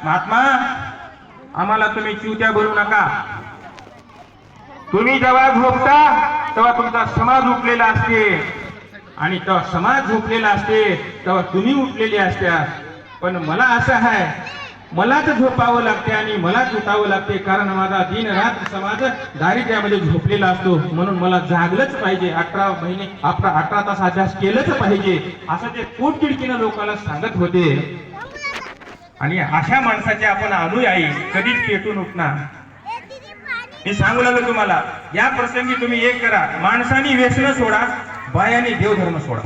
महात्मा आम्हाला तुम्ही चिवत्या बोलू नका। तुम्ही जेव्हा झोपता तेव्हा तुमचा समाज उठलेला असते आणि तेव्हा समाज झोपलेला असते तेव्हा तुम्ही उठलेले असत्या। पण मला असं आहे, मलाच झोपावं लागते आणि मलाच उठावं लागते, कारण माझा दिन रात समाज दारिद्र्यामध्ये झोपलेला असतो। म्हणून मला जागलंच पाहिजे, 18 महिने 18 तास अभ्यास केलंच पाहिजे असं ते पोटतिडकीनं लोकांना सांगत होते। आणि अशा माणसाचे आपण अनुयायी कधीच पेटून उठणार। मी सांगू लागलो तुम्हाला, या प्रसंगी तुम्ही एक करा, माणसानी व्यसन सोडा, बायानी देवधर्म सोडा।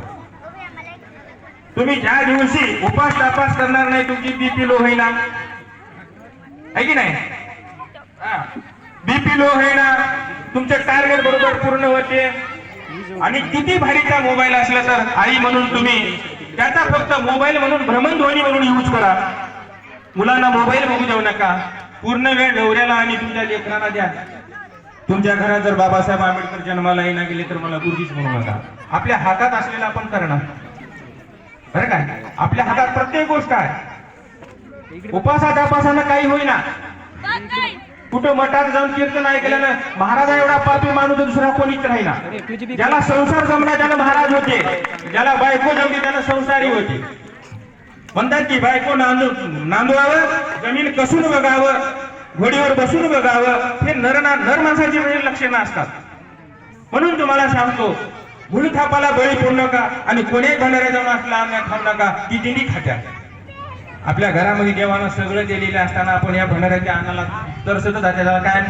तुम्ही ज्या दिवशी उपास तापास करणार नाही, तुमची बीपी लो होईना, आहे की नाही? बीपी लो होईना, तुमचे टार्गेट बरोबर पूर्ण होते। आणि किती भारीचा मोबाईल असला तर आई म्हणून तुम्ही त्याचा फक्त मोबाईल म्हणून भ्रमणध्वनी म्हणून यूज करा। मुलांना मोबाईल बघू देऊ नका, पूर्ण वेळ नवऱ्याला आणि तुमच्या लेकरांना द्या। तुमच्या घरात जर बाबासाहेब आंबेडकर जन्माला येईना गेले तर मला गुरुजीच म्हणू नका। आपल्या हातात असलेला आपण करणं, बरं काय? आपल्या हातात प्रत्येक गोष्ट आहे। उपासानं काही होईना, कुठं मठात जाऊन कीर्तन ऐकल्यानं महाराज एवढा पापी माणूस दुसरा कोणीच राहीना। ज्याला संसार जमला त्याला महाराज होते, ज्याला बायको जमली त्याला संसारी होते। म्हणतात की बायको नांदवावं, जमीन कसून बघावं, घोडीवर बसून बघावं, हे नर माणसाची म्हणजे लक्षणं असतात। म्हणून तुम्हाला सांगतो, भूलथापाला बळी पडू नका आणि कोणी भंडाऱ्या जाऊन असला अन्न खाऊ नका, ती दिंडी खात्या। आपल्या घरामध्ये देवानं सगळं दिलेलं असताना आपण या भंडाऱ्याच्या अन्नाला तरसत जाते, काय